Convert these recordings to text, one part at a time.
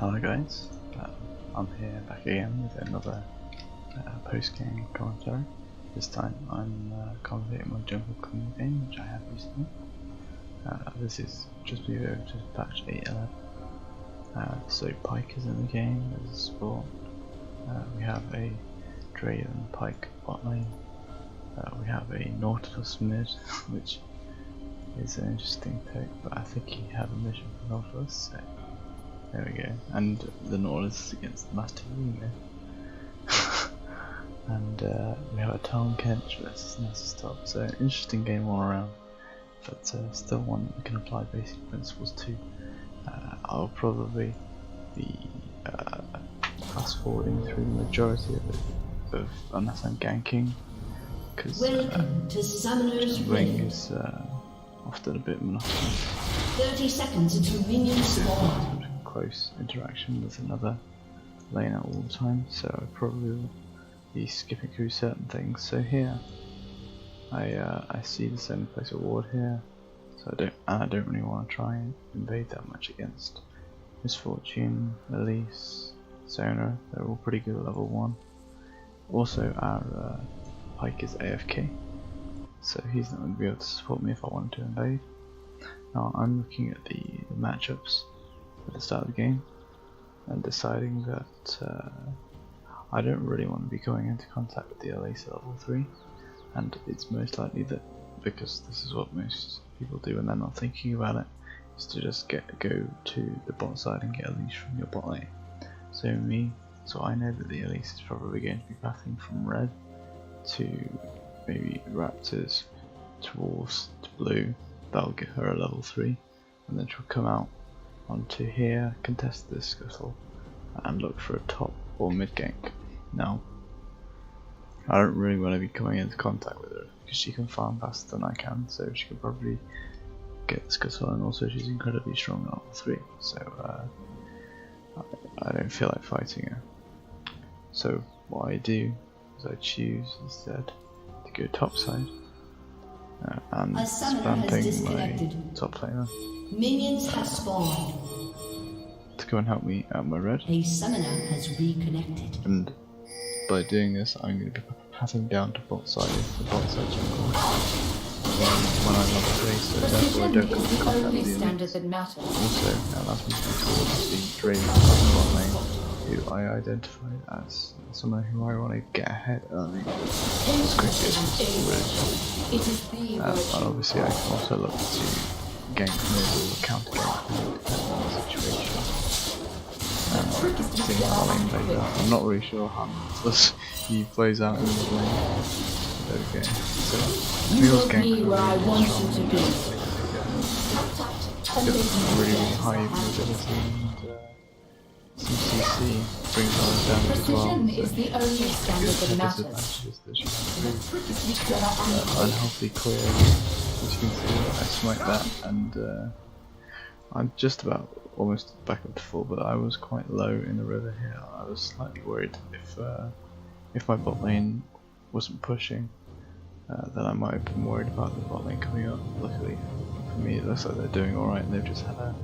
Hello guys, I'm here back again with another post-game commentary. This time I'm commentating my Jungle Camille game, which I have recently. This is just moved over to patch 8.11. So Pike is in the game as a sport. We have a Draven Pike bot lane. We have a Nautilus mid, which is an interesting pick, but I think he had a mission for Nautilus, so there we go. And the Nautilus is against the Master Unit. And we have a Talon Kench versus Nessus top, so an interesting game all around, but still one that we can apply basic principles to. I'll probably be fast forwarding through the majority of it, unless I'm ganking, because jungling is often a bit monotonous. 30 seconds until minions spawn. Close interaction with another laner all the time, so I probably will be skipping through certain things. So here, I see the same place a ward here, so I don't really want to try and invade that much against Misfortune, Elise, Sona. They're all pretty good at level 1. Also, our Pike is AFK, so he's not going to be able to support me if I wanted to invade. Now I'm looking at the matchups at the start of the game and deciding that I don't really want to be going into contact with the Elise at level 3, and it's most likely that, because this is what most people do when they're not thinking about it, is to just go to the bot side and get a leash from your bot lane. So I know that the Elise is probably going to be pathing from red to maybe Raptors towards blue. That'll get her a level 3, and then she'll come out onto here, contest this scuttle, and look for a top or mid gank. Now, I don't really want to be coming into contact with her because she can farm faster than I can, so she can probably get the scuttle, and also she's incredibly strong at level 3, so I don't feel like fighting her. So what I do is I choose instead to go top side and spam ping my top laner. Minions have spawned. To come and help me out my red. A summoner has reconnected. And by doing this, I'm going to be passing down to bot side if the bot side jungle. When I'm not placed, so therefore I don't come into contact with the enemies. Also, it allows me to be towards the Draven bot lane, who I identified as someone who I want to get ahead early as quickly as possible. And obviously I can also look to gank mid or counter gank mid depending on the situation. Seeing how the lane plays out. I'm not really sure how he plays out in the lane. There we go. So Camille's gank where I want you to be. Got really high mobility and CCC brings on the damage as well. Precision is the only standard that matters. Disadvantages that she has. Unhealthy clear, as you can see, I smite that, and I'm just about almost back up to full, but I was quite low in the river here. I was slightly worried if my bot lane wasn't pushing, then I might have been worried about the bot lane coming up. Luckily for me, it looks like they're doing alright, and they've just had a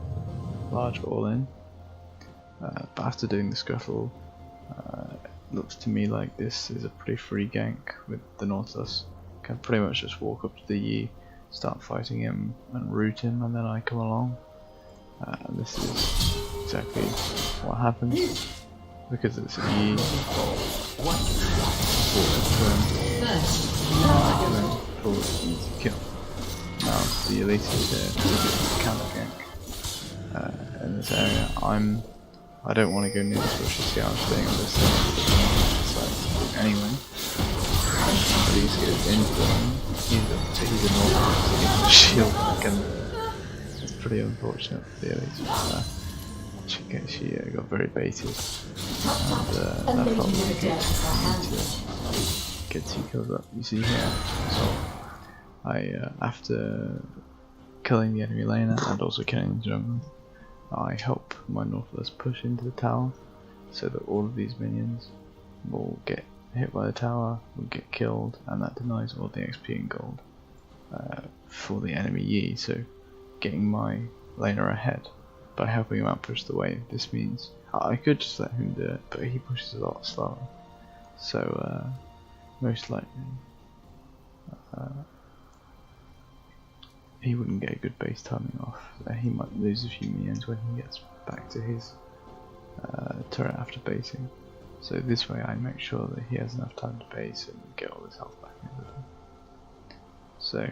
large all-in. But after doing the scuttle, it looks to me like this is a pretty free gank with the Nautilus. Can pretty much just walk up to the Yi, start fighting him and root him, and then I come along. And this is exactly what happens, because it's a Yi. Full easy kill. Now the Elite is there to do counter gank in this area. I don't want to go near this bush. You see how I'm staying on this side anyway. But he goes into him. He's a normal, so he gets the shield back, and it's pretty unfortunate for the Elite. She got very baited, and that felt really good to get 2 kills up. You see here, so after killing the enemy laner and also killing the jungle, I help my Nautilus push into the tower, so that all of these minions will get hit by the tower, will get killed, and that denies all the XP and gold for the enemy Yi, so getting my laner ahead. by helping him outpush the wave. This means I could just let him do it, but he pushes a lot slower. So most likely he wouldn't get a good base timing off. He might lose a few minions when he gets back to his turret after basing. So this way I make sure that he has enough time to base and get all his health back and everything. So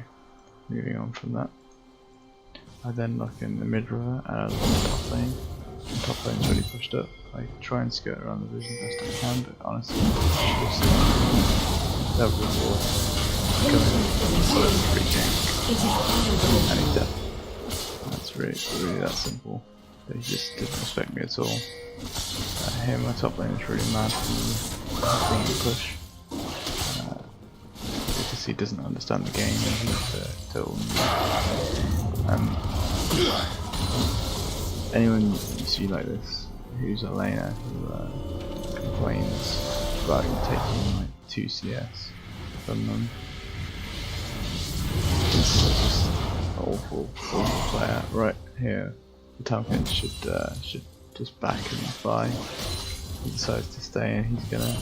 moving on from that, I then look in the mid river and I look in the top lane. The top lane's already pushed up. I try and skirt around the vision best I can, but honestly, that was all going solid free game. And he's dead. That's really that simple. They just didn't respect me at all. Here my top lane is really mad for me being push. Because he doesn't understand the game and he's total anyone you see like this, who's a laner who complains about taking like 2 CS from them, it's just an awful player. Right here, the Falcon should just back him and fly. He decides to stay and he's gonna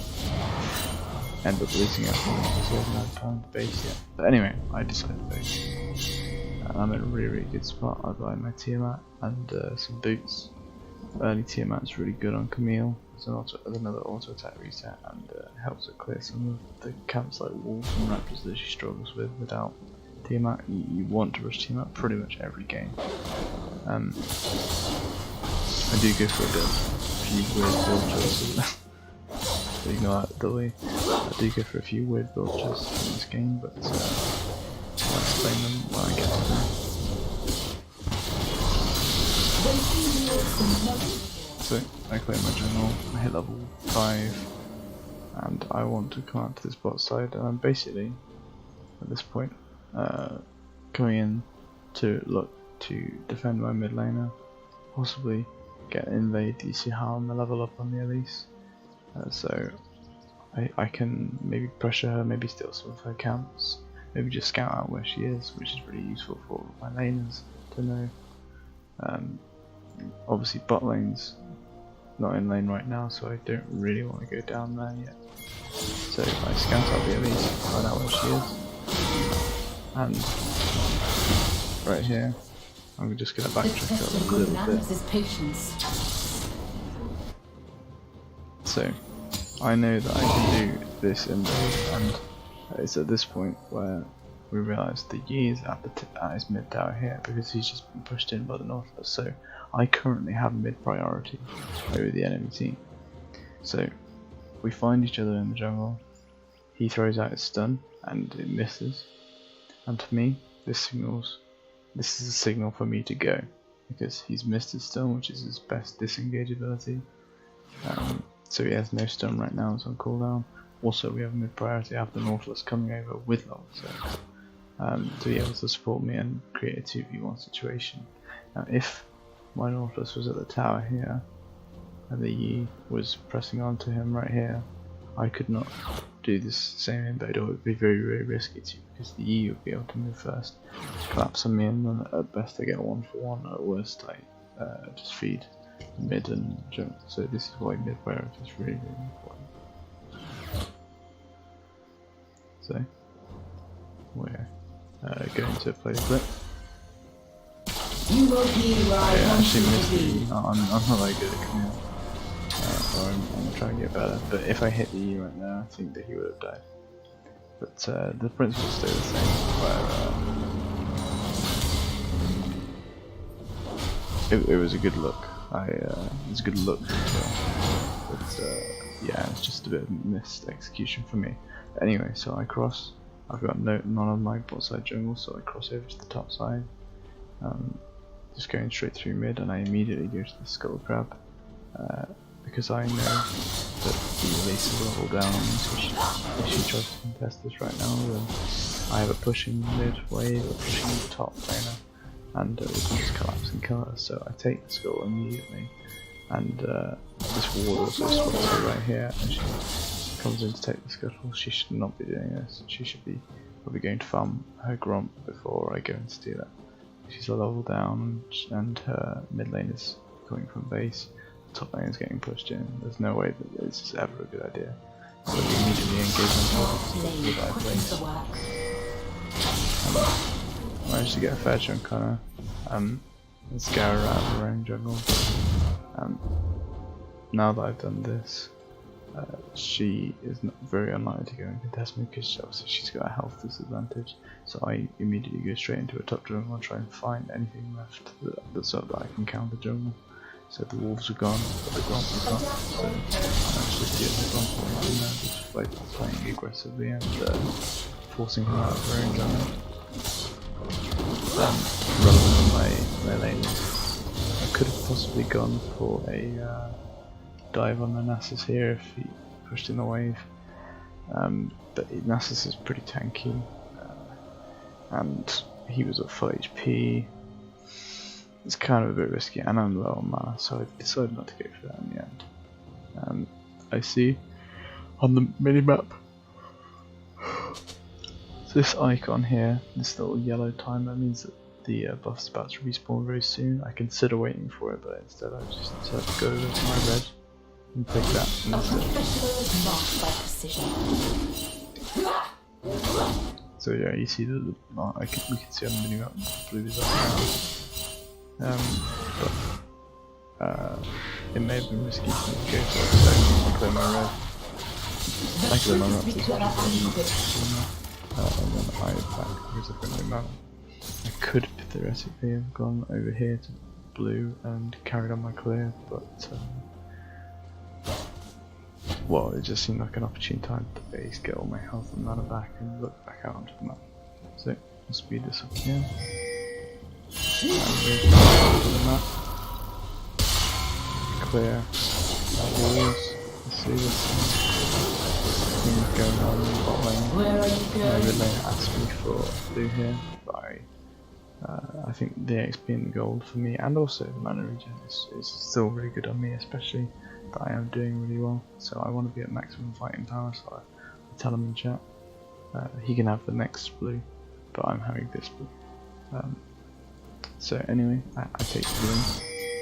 end up losing it because he hasn't had time to base yet. But anyway, I decided to base. And I'm in a really good spot. I buy my Tiamat and some boots. Early Tiamat's really good on Camille. There's another auto attack reset and helps it clear some of the camps like wolves and raptors that she struggles with without Tiamat. You want to rush Tiamat pretty much every game. I do go for a few weird build choices. So ignore that delay. I do go for a few weird build choices in this game, but I'll explain them when I get to them. So I clear my general, I hit level 5, and I want to come out to this bot side, and I'm basically, at this point, coming in to look to defend my mid laner, possibly get an invade. You see how I'm a level up on the Elise, so I can maybe pressure her, maybe steal some of her camps, maybe just scout out where she is, which is really useful for my laners to know. Obviously bot lane's not in lane right now, so I don't really want to go down there yet. So I scout out the Elise, find out where she is, and right here I'm just going to backtrack a little bit. So I know that I can do this invade, and it's at this point where we realise the Yi is at his mid tower here because he's just been pushed in by the Northless. So I currently have mid priority over the enemy team. So we find each other in the jungle. He throws out his stun and it misses. And to me, this is a signal for me to go because he's missed his stun, which is his best disengage ability. So he has no stun right now, it's on cooldown. Also, we have mid priority. I have the Nautilus coming over with level 6 to be able to support me and create a 2v1 situation. Now, if my Nautilus was at the tower here and the Yi was pressing onto him right here, I could not do this same invade, or it would be very risky too, because the Yi would be able to move first, collapse on me, and then at best I get 1-for-1, at worst I just feed mid and jump. So this is why mid priority is really important. So we're going to play the clip. You will be where I want you to be. I'm not that good at Camille. I'm trying to get better, but if I hit the E right now, I think that he would have died. But the principle stays the same, where it was a good look. It was a good look, but yeah, it's just a bit of missed execution for me. But anyway, so I cross. I've got none of my bot side jungle, so I cross over to the top side. Just going straight through mid, and I immediately go to the Scuttle Crab. Because I know that the Elise is level down on me, so if she tries to contest this right now, then I have a pushing mid wave, a pushing the top laner, and we can just collapse and kill her. So I take the Scuttle immediately, and this ward also swaps her right here, and she comes in to take the Scuttle. She should not be doing this. She should be probably going to farm her Gromp before I go and steal it. she's a level down, and her mid lane is coming from base. The top lane is getting pushed in. There's no way that this is ever a good idea. So we immediately engage on top with our place. Managed to get a fair chunk on her. And scare her out of her own jungle. Now that I've done this, she is not very unlikely to go and contest me because obviously she's got a health disadvantage. So I immediately go straight into a top jungle and try and find anything left that's up that I can counter jungle. So the wolves are gone, but the gromp is not. So I managed to get the gromp in there just by playing aggressively and forcing her out of her own jungle. Relevant in my lane, I could have possibly gone for a dive on the Nasus here if he pushed in the wave, but Nasus is pretty tanky, and he was at full HP. It's kind of a bit risky, and I'm low on mana, so I decided not to go for that in the end. I see on the minimap this icon here, this little yellow timer, means that the buff's about to respawn very soon. I consider waiting for it, but instead I just decided to go over to my red and pick that instead. So yeah, you see that we can see on the minimap blue is up now. It may have been risky for me to go for it, so I clear my red. I clear my red as well, and then I back because I've got no mana. I could theoretically have gone over here to blue and carried on my clear, but well, it just seemed like an opportune time to base, get all my health and mana back, and look back out onto the map. So I'll speed this up again. And the map. Clear our walls. Let's see this thing going on in the bot lane. My mid lane asked me for blue here, but I think the XP and the gold for me, and also the mana regen is still really good on me, especially that I am doing really well. So I want to be at maximum fighting power, so I tell him in chat he can have the next blue, but I'm having this blue. So anyway, I take the blue,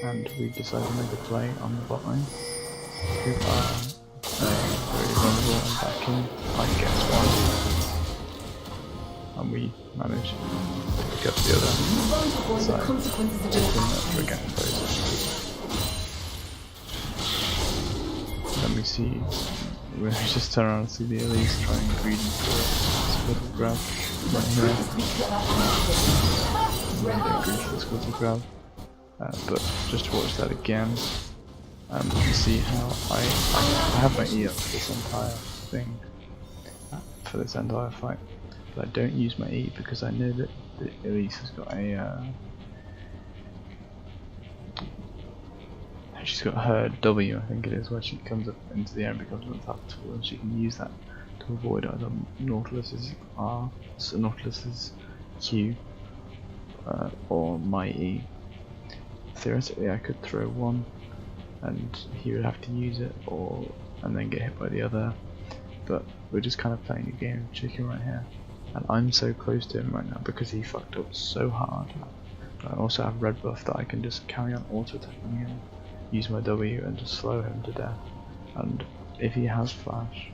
and we decide to make a play on the bot lane. We are very vulnerable and backing, fight gets one, and we manage to pick up the other side, taking that again very Then we see, we just turn around and see the Elise trying greedy for this little grab right here. But just to watch that again, you see how I have my E up for this entire thing, for this entire fight, but I don't use my E because I know that Elise has got she's got her W, I think it is, where she comes up into the air and becomes untappable, and she can use that to avoid either Nautilus's R, so Nautilus's Q, or my E. Theoretically I could throw one and he would have to use it and then get hit by the other, but we're just kind of playing a game of chicken right here, and I'm so close to him right now because he fucked up so hard. I also have red buff that I can just carry on auto attacking him, use my W and just slow him to death, and if he has flash,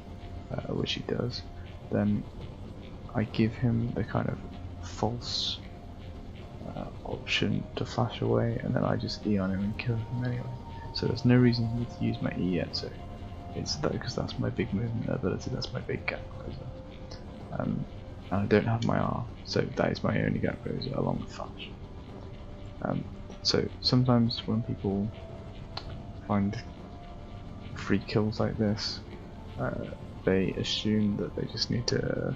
which he does, then I give him the kind of false option to flash away, and then I just E on him and kill him anyway. So there's no reason for me to use my E yet, so it's that because that's my big movement ability, that's my big gap closer. And I don't have my R, so that is my only gap closer along with flash. So sometimes when people find free kills like this, they assume that they just need to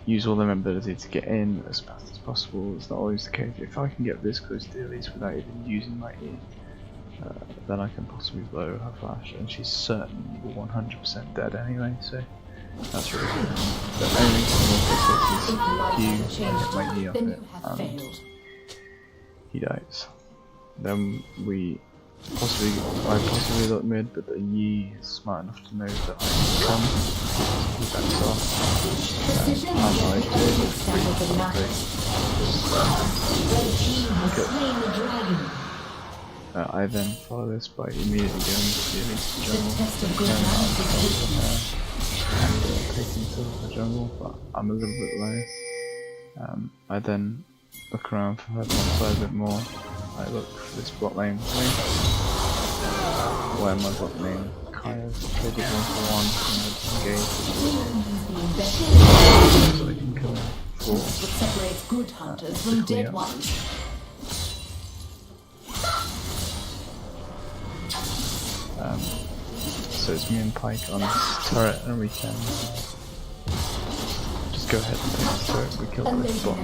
use all their ability to get in as fast as possible. It's not always the case. If I can get this close to Elise without even using my E, then I can possibly blow her flash, and she's certainly 100% dead anyway, so that's really good. The only thing is I get my E off it, and he dies. Then we I possibly look mid, but the Yi is smart enough to know that I can come. He backs off. I'm right here. I then follow this by immediately going to the elite jungle, and taking to the jungle, but I'm a little bit low. I then look around for her side a bit more. I look for this bot lane where my bot lane kind of traded 1-for-1 and engage so I can come in for What separates good hunters from dead ones? so it's me and Pike on this turret, and we can just go ahead and take this turret. We kill this bot.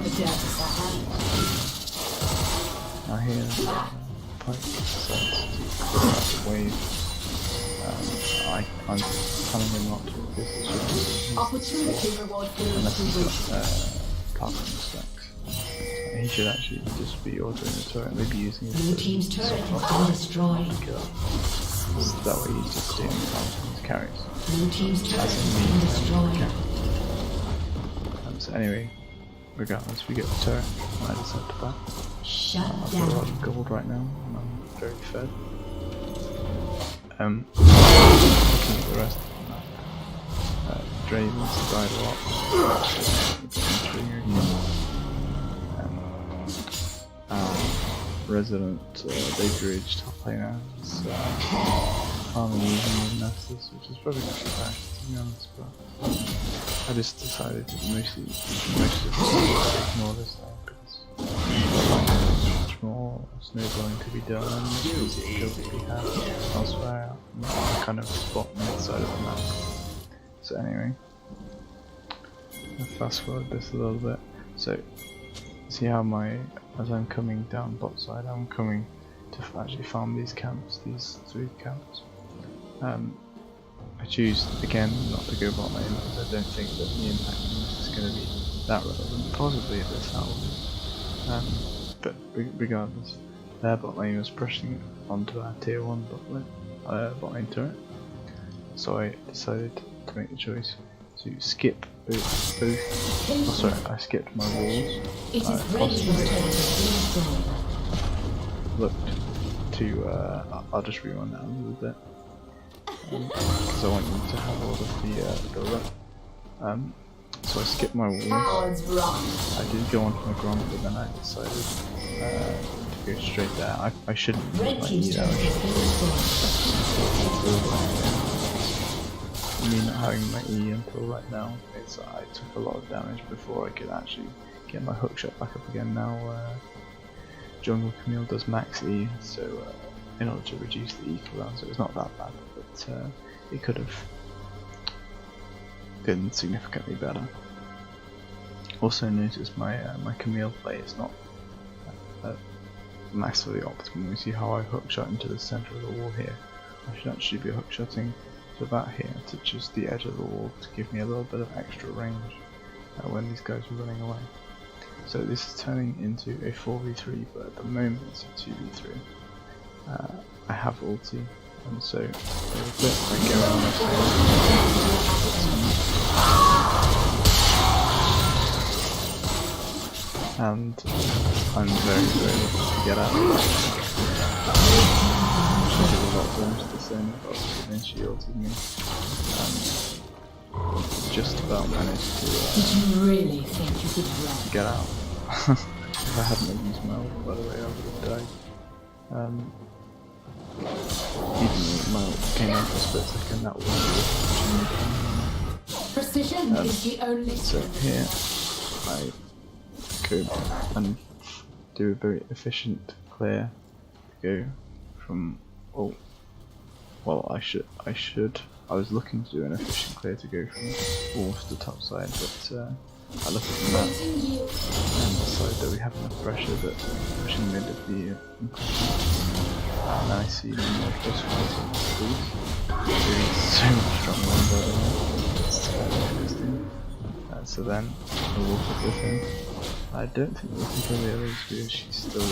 Now here, Pike decides to go out the wave. I'm telling him not to, because it's just Opportunity reward for unless he's got platform stacks. He should actually just be ordering the turret, maybe using his Blue team's turret has been destroyed. That way he's just doing his carries. Blue team's turret has been destroyed. So anyway, regardless, we get the turret, and I decide to back. Shut I've got a down. lot of gold right now, and I'm very fed. Looking at the rest of the map, Draven's died a lot. Resident Bakeridge top laner is farming using the Nessus, which is probably not too bad to be honest, but I just decided to mostly ignore this thing because there's much more snowballing to be done and easier kills to be had elsewhere on the kind of bottom side of the map. So anyway, I'll fast forward this a little bit. So see how as I'm coming down bot side, I'm coming to actually farm these camps, these 3 camps. I choose again not to go bot lane because I don't think that the impact is going to be that relevant, possibly at this hour. But regardless, their bot lane was pushing onto our tier 1 bot lane turret, so I decided to make the choice to skip both. Oh, sorry, I skipped my walls. I possibly looked to. I'll just rerun that a little bit because I want you to have all of the build up. So I skipped my walls. I did go onto my ground, but then I decided to go straight there. I shouldn't use my E there. Me not having my E until right now is I took a lot of damage before I could actually get my hook shot back up again. Now Jungle Camille does max E, so in order to reduce the E cooldown, so it's not that bad, but it could have been significantly better. Also notice my my Camille play is not massively optimal. You see how I hook shot into the center of the wall here? I should actually be hook shotting to about here, to just the edge of the wall, to give me a little bit of extra range when these guys are running away. So this is turning into a 4v3, but at the moment it's a 2v3. I have ulti, and so a little bit I go around this way. And I'm very lucky to get out. I did a lot of damage to the same, but then she ulted me. Just about managed to Did you really think you could run? get out. If I hadn't used my ult, by the way, I would have died. Even though my ult came out for a split second, that was Precision is the only so here I go and do a very efficient clear to go from I was looking to do an efficient clear to go from walls to the top side, but I look at the map and decide that we have enough pressure that pushing mid would be important. And I see the Northwest fighting doing so much stronger than the other one. It's kind of interesting. So then I walk up with him. I I don't think we can kill the others because she's still got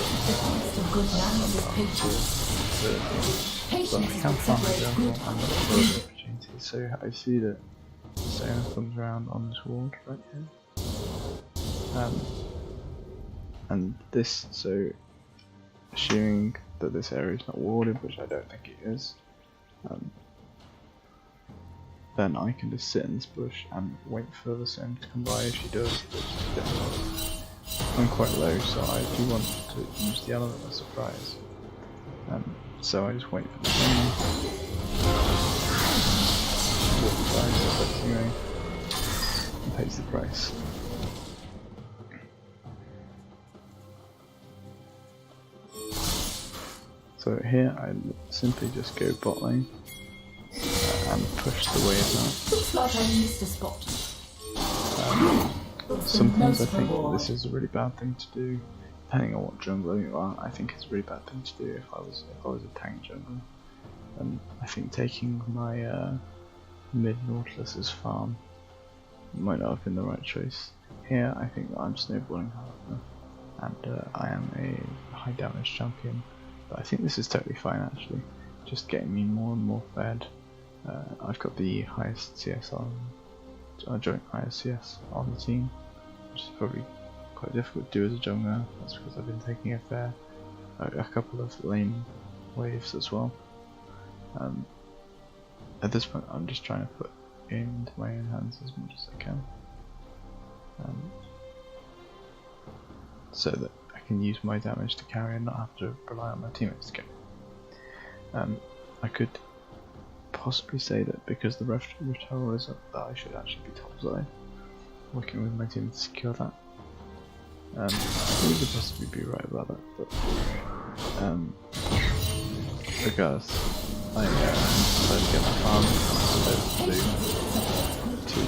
The good land is patience. but I can farm the jungle and look for other opportunities. So I see that Sona comes around on this ward right here. And this, so assuming that this area is not warded, which I don't think it is, then I can just sit in this bush and wait for the Sona to come by. If she does, I'm quite low, so I do want to use the element of surprise. So I just wait for the Sona. Walk by, expecting me, and pays the price. So here I simply just go bot lane and push the wave out. Looks like I missed a spot. Sometimes I think this is a really bad thing to do, depending on what jungler you are. I think it's a really bad thing to do if I was a tank jungler. And I think taking my mid Nautilus's farm might not have been the right choice. Here I think that I'm snowballing harder, and I am a high damage champion. But I think this is totally fine actually, just getting me more and more fed. I've got the highest CS joint highest CS on the team, which is probably quite difficult to do as a jungler. That's because I've been taking a couple of lane waves as well. At this point I'm just trying to put it into my own hands as much as I can, so that I can use my damage to carry and not have to rely on my teammates to carry. I could possibly say that because the Rift Tower is up, that I should actually be top side, working with my team to secure that. I think you could possibly be right about that, but regardless, I decided to get my farm to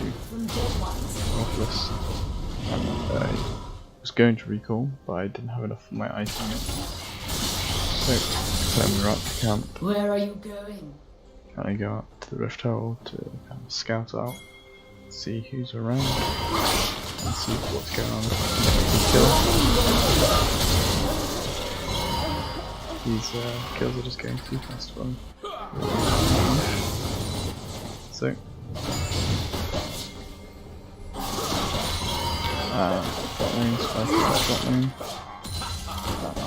Northless, and I was going to recall, but I didn't have enough of my icing yet. So, then we're up to camp. Where are you going? And I go up to the Rift Hole to kind of scout out, see who's around, and see what's going on. These kills are just going too fast for me. So, bot lane, spike bot lane.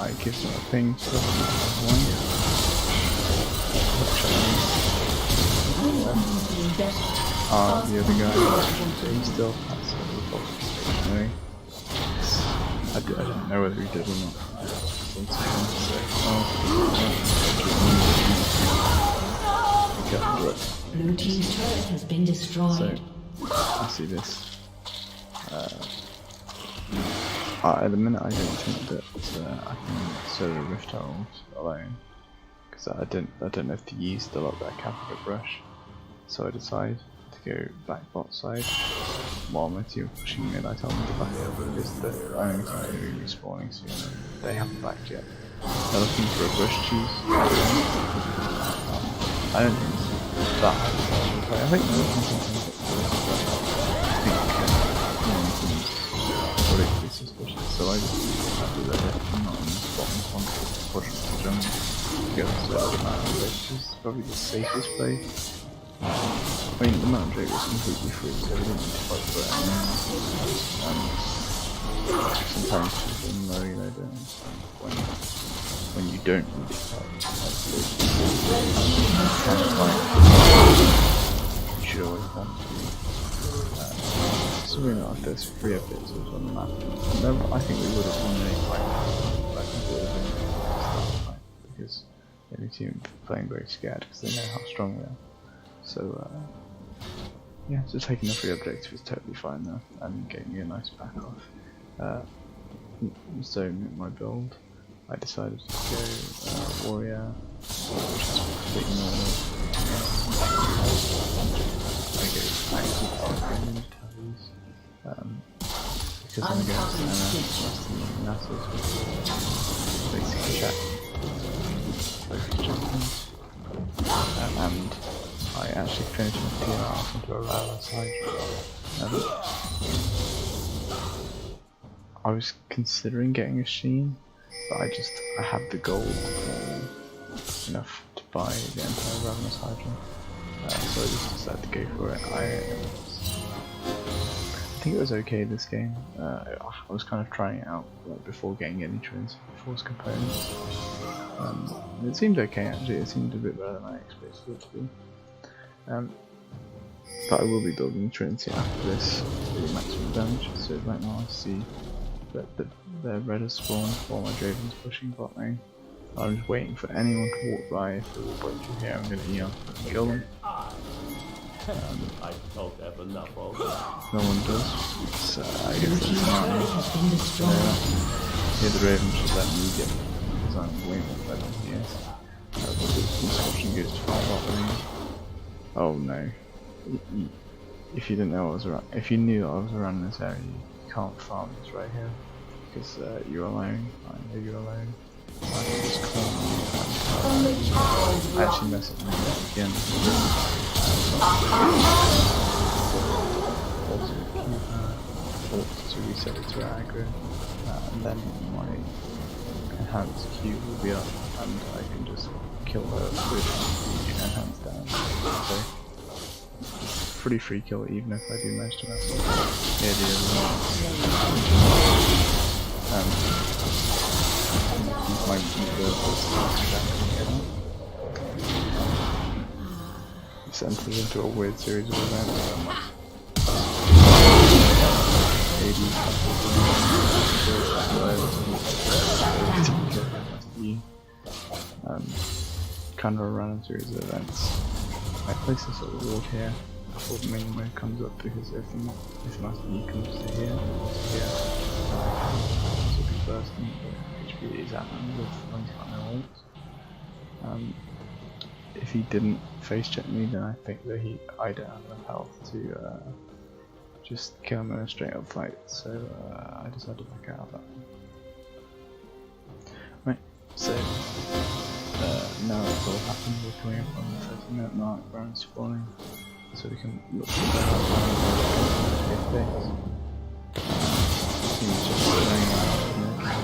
I give them a ping to the one. The other guy, he's still stationary. I don't know whether he did or not. Blue team's turret has been destroyed. So, I see this. At the minute I don't think that I can solo Rift Herald alone, because I don't know if to use the lot that Capital Brush, so I decide to go back bot side while my team are pushing mid. I tell them to back up because the only team going to be respawning soon. They haven't backed yet. They're looking for a brush cheese. I don't think it's that hard to play. I think they're looking for something that politically suspicious, so I just do that if I'm not in the bottom control to push the jungle to get the amount of which is probably the safest play. I mean, the Mount Drake was completely free, so we didn't need to fight for it anymore. Sometimes people know, you know, don't when you don't need to fight, you should always want to. So we're not if there's 3 updates on the map. No, I think we would have won any fight. I think it would have been a start fight, because the enemy team playing very scared because they know how strong we are. So yeah, so taking the 3 objective is totally fine though, and getting me a nice back off. So in my build, I decided to go warrior, which is completely normal. I go active ninja tabbies, because I'm against Nasus, which is basically chat, focus champions, and I actually finished my TR off into a rather side. I was considering getting a Sheen, but I had the gold enough to buy the entire Ravenous Hydra, so I just decided to go for it. I think it was okay this game. I was kind of trying it out like, before getting any Force components. It seemed okay actually, it seemed a bit better than I expected it to be. But I will be building Trinity after this to do maximum damage, so right now I see that the red has spawned while my Draven's pushing bot lane. I'm just waiting for anyone to walk by. If they walk by through here, I'm going to and kill them. I don't have enough of No one does, so I guess that's not me. Here the Raven should let me get, because I'm way more better than he is. The Scorching Goose to fight bot lane. Oh no. If you didn't know I was around, if you knew that I was around this area, you can't farm this right here because you're alone. I know you're alone. I can just clone you and actually mess it up again. Also to reset it to aggro, and then my enhanced Q will be up, and I can just kill her with enhanced damage. So, pretty free kill even if I do manage to mess up. Yeah, the other one. My this enters into a weird series of events. Kind of a random series of events. I place this little ward here before the main wave comes up because if Master E comes to here, this will be bursting, but HP is at him with 99 ult. If he didn't face check me, then I think that I don't have enough health to just kill him in a straight up fight, so I decided to back out of that. Right, so now it's all happened, we're coming up on the 30-minute mark, Baron's spawning, so we can look at the base. He's just going out and looking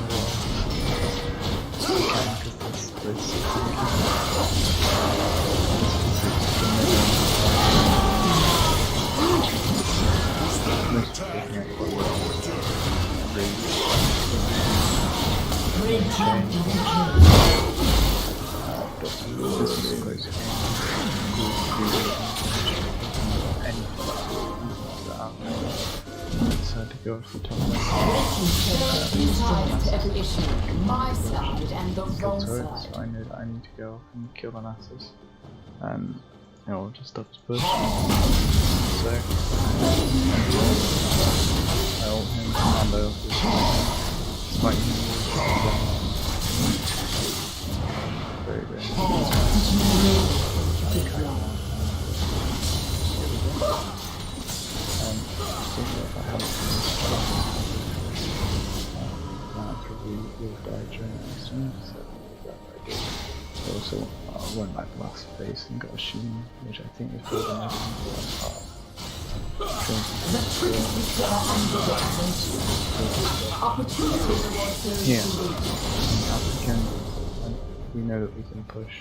decided to go for top lane. My side and the wrong So side. I know that I need to go and kill the Nasus. It will just stop his push. So I ult him and I ult his smite him. Very good. If I haven't finished I probably will die during this stream, so that's very good. Also, I went back last phase and got a Sheen, which I think is probably the most important part. Yeah, we know that we can push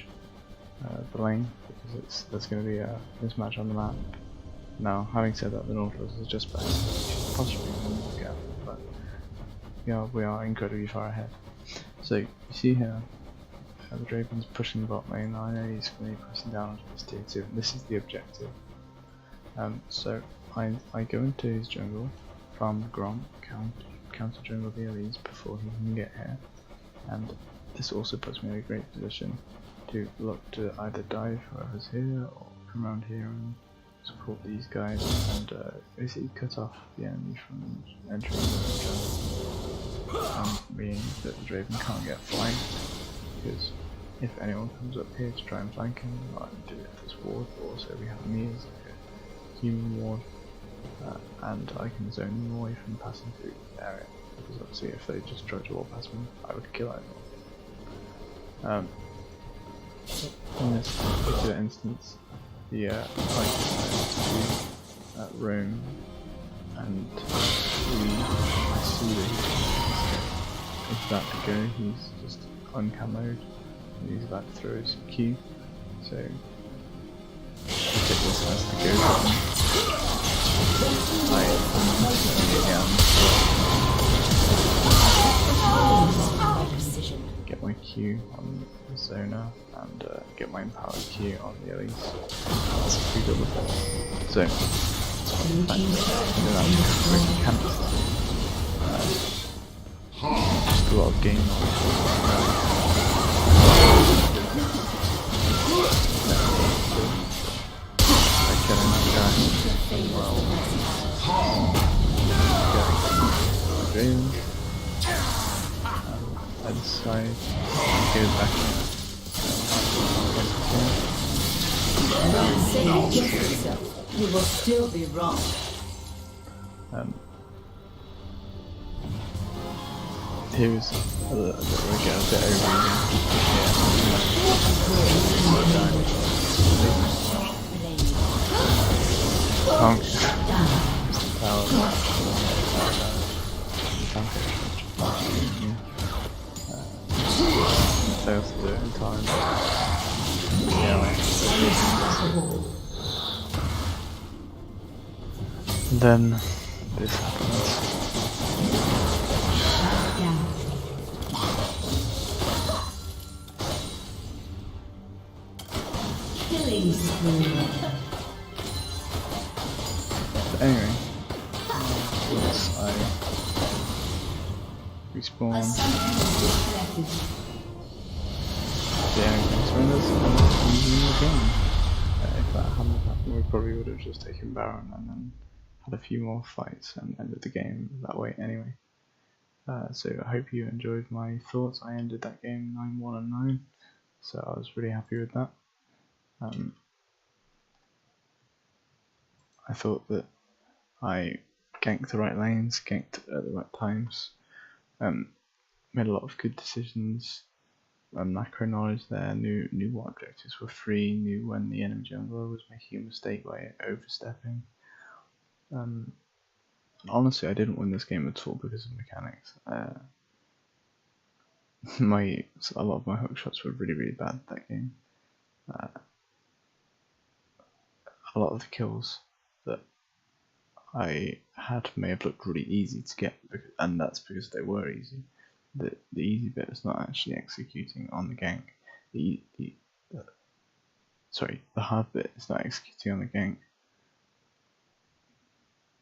the lane because there's going to be a mismatch on the map. Now, having said that, the Nautilus is just better, possibly more careful, but yeah, we are incredibly far ahead. So, you see here, the Draven's pushing the bot lane. I know he's going to be pressing down onto this tier 2, and this is the objective. So, I go into his jungle, farm the Grom, counter jungle the elites before he can get here, and this also puts me in a great position to look to either dive whoever's here, or come around here and support these guys and basically cut off the enemy from entering the jungle, meaning that the Draven can't get flanked, because if anyone comes up here to try and flank him, I do it this ward, but also we have me as like a human ward, and I can zone them away from passing through the area, because obviously if they just tried to walk past me, I would kill anyone. In this particular instance, the fight is roam and I see that he's about to go. He's just uncamoed and he's about to throw his Q. So I take this as the go button. Get my Q on the Zona and get my empowered Q on the Elise. That's a free double effect. So just a lot of game knowledge. I kill him guy. Well, I decide to go back You will still be wrong. Here's a little bit fails to do it in time. And then this happens. But anyway, once I respawn, using the game. If that hadn't happened, we probably would have just taken Baron and then had a few more fights and ended the game that way anyway. So I hope you enjoyed my thoughts. I ended that game 9-1 and 9, so I was really happy with that. I thought that I ganked the right lanes, ganked at the right times, made a lot of good decisions, macro knowledge there, knew what objectives were free, knew when the enemy jungler was making a mistake by overstepping. And honestly, I didn't win this game at all because of mechanics. A lot of my hook shots were really bad that game. A lot of the kills that I had may have looked really easy to get, and that's because they were easy. The easy bit is not actually executing on the gank. The hard bit is not executing on the gank.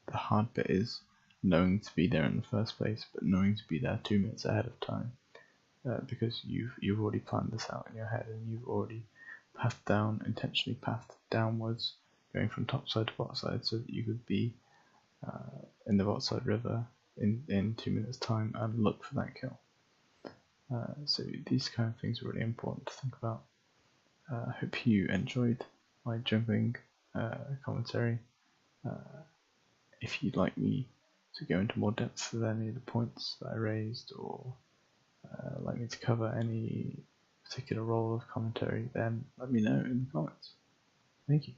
The hard bit is knowing to be there in the first place, but knowing to be there 2 minutes ahead of time, because you've already planned this out in your head and you've already intentionally pathed downwards, going from top side to bottom side, so that you could be in the bottom side river in 2 minutes time and look for that kill. So these kind of things are really important to think about. I hope you enjoyed my jumping commentary. If you'd like me to go into more depth with any of the points that I raised, or like me to cover any particular role of commentary, then let me know in the comments. Thank you.